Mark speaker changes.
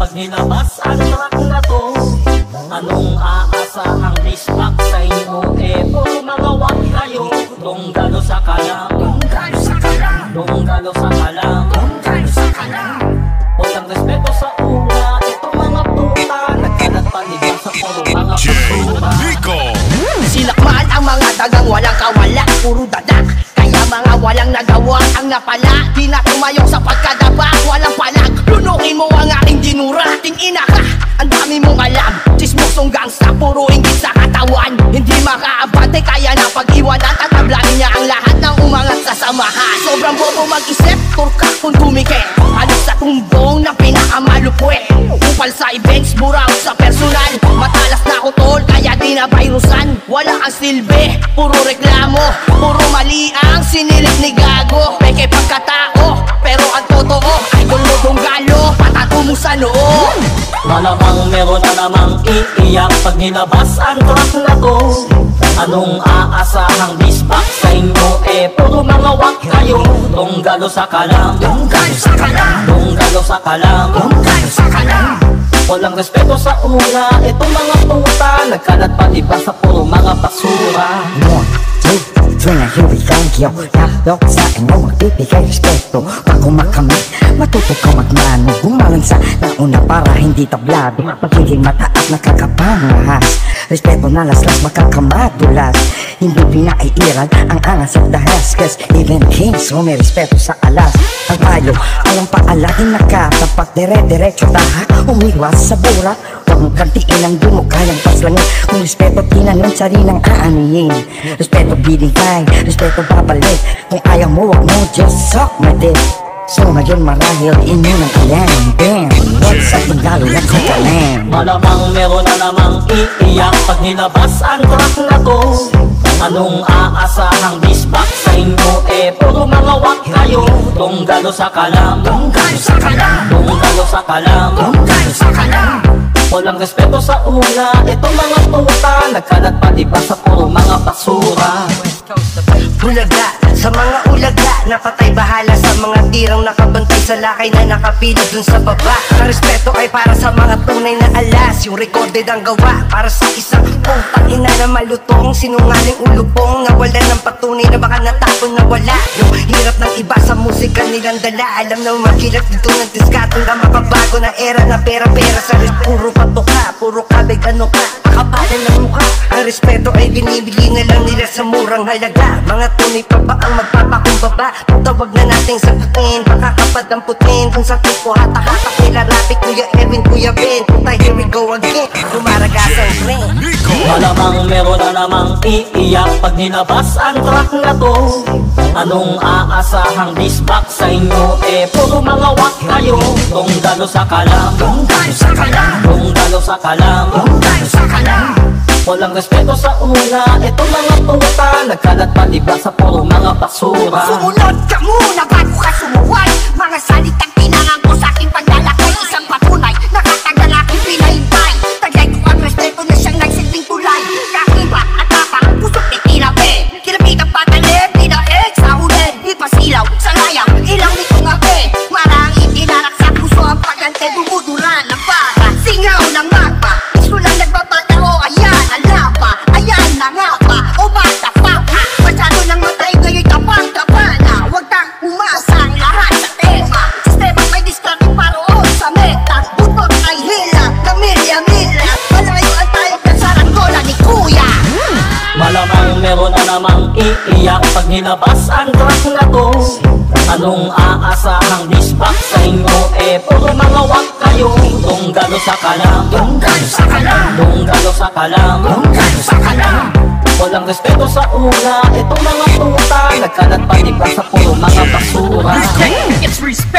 Speaker 1: pag nilabas ang track na to, anong aasahang dispak sa inyo? Puro mga wag kayo, tunggalo sa kalam, tunggalo sa kalam, tunggalo sa kalam, tunggalo sa kalam. Walang respeto sa una, ito mga puta, nagkalat panigang sa puro mga puta.
Speaker 2: Sinakmal ang mga dagang walang kawala, puro dadak. Kaya mga walang nagawa ang napala, di na tumayong sa pagkadaba, walang palag. Lunukin mo ang aking dinura, ting ina ka, ang dami mong alam. Chismosong gangsta, puro inggit sa katawan. Hindi makaabante, kaya na pag-iwanan. Tatablangin niya ang lahat ng umangat sa samahan. Sobrang bobo mag-isip, turka kung tumikit. Halos sa tumbong na pinakamalupwe. Upal sa events, buraw sa personal. Matalas na ako tol, kaya di na virusan. Wala ang silbi, puro reklamo, puro mali ang sinilip ni Gago. Peke pagkatao, pero ang totoo ay dumudong galo, patato mo sa noo.
Speaker 1: Malamang meron na namang iiyak pag nilabas ang track na to. Anong aasahang dispak sa inyo? Puro mga wag kayo, tunggalo sa kalam, tunggalo sa kalam, tunggalo sa kalam, tunggalo sa kalam. Walang respeto sa una, itong mga puta, nagkalat pa diba sa puro mga basura.
Speaker 3: 1, 2, 3, na here we go, yo. Lalo sa inyo magbibigay respeto. Bago makamit, matuto ka magmano. Gumalang sa nauna para hindi tablado. Pagiging mataas nakakapangahas. Respeto na laslas makakamadulas. Hindi pinaiiral ang angas at dahas. Cause even kings may respeto sa alas. Ang payo, alam pa alagin nakatapak. Dire-diretso tahak, umiwas sa burak. Huwag mong kantiin ang di mo kayang paslangin. Kung respeto tinanong sa rin ang aanihin. Respeto binigay, respeto babalik. Kung ayaw mo, huwag mo just suck my dick. So ngayon marahil inyo ng alam. Damn, what's up ng galo na kakalam.
Speaker 1: Malamang meron na namang iiyak pag nilabas ang track na to. Anong aasahang dispak sa inyo? Puro mga wag kayo, tunggalo sa kalam, tunggalo sa kalam, tunggalo sa kalam, tunggalo sa kalam. Walang respeto sa una, itong mga puta, nagkalat pa diba sa puro mga basura.
Speaker 2: Bulaga, sa mga ulaga, napatay bahala sa mga tirang nakabantay sa lakay na nakapila dun sa baba. Ang respeto ay para sa mga tunay na alas. Yung recorded ang gawa para sa isang putang ina na malutong. Sinungaling ulupong, nawalan ng patunay na baka natapon na wala. Yung hirap ng iba sa musika nilang dala. Alam na magilat dito ng diskatong na mapabago na era na pera-pera sa rin. Puro pato ka, puro kabig ano ka, akapalan ng mukha. Ang respeto ay binibili na lang nila sa murang halaga. Mga tunay pa ba ang magpapakumbaba? Tawag na nating sagutin, baka kapadamputin. Kung sa tipo hata-hatak nila rapik, Kuya Erwin, Kuya Ben. Punta here we go again, lumaragas ang tren.
Speaker 1: Malamang meron na namang iiyak pag nilabas ang track na to. Anong aasahang dispak sa inyo? Puro mga wag kayo, tunggalo sa kalam, tunggalo sa kalam, tunggalo sa kalam, tunggalo sa kalam. Walang respeto sa una, itong mga puta, nagkalat pa diba sa puro mga basura.
Speaker 2: Sumunod ka muna bago ka sumuway. Mga salitang pinangang ko sa aking paglalakay, isang patunay, nakatagal aking pinahintay. Tagay ko ang respeto na siyang nagsilbing tulay. Kakiba at tapang puso't itinabi. Kinabit ang patalim, dinaeg sa huli. Ipasilaw sa layang, ilang nitong ape. Marang itinarak sa puso ang pagante, dumuduran ng para. Singaw ng magpa, gusto lang nagpapatao, ayan ang lapa. Ayan na nga pa, o bata pa. Masyado nang matay, ngayon tapang-tapa na. Huwag kang umasang lahat sa tema. Sistema may diskarte paroon sa meta. Butot ay hila, na milya-milya. Malayo ang tayo ka sa ranggola ni Kuya.
Speaker 1: Malamang meron na namang iiyak pag nilabas ang track na to. Anong aasahang dispak sa inyo? Puro mga wag kayo, tunggalo sa kalam, tunggalo sa kalam, tunggalo sa kalam, tunggalo sa kalam. Walang respeto sa una, itong mga puta, nagkalat pa diba sa puro mga basura.
Speaker 2: It's respect.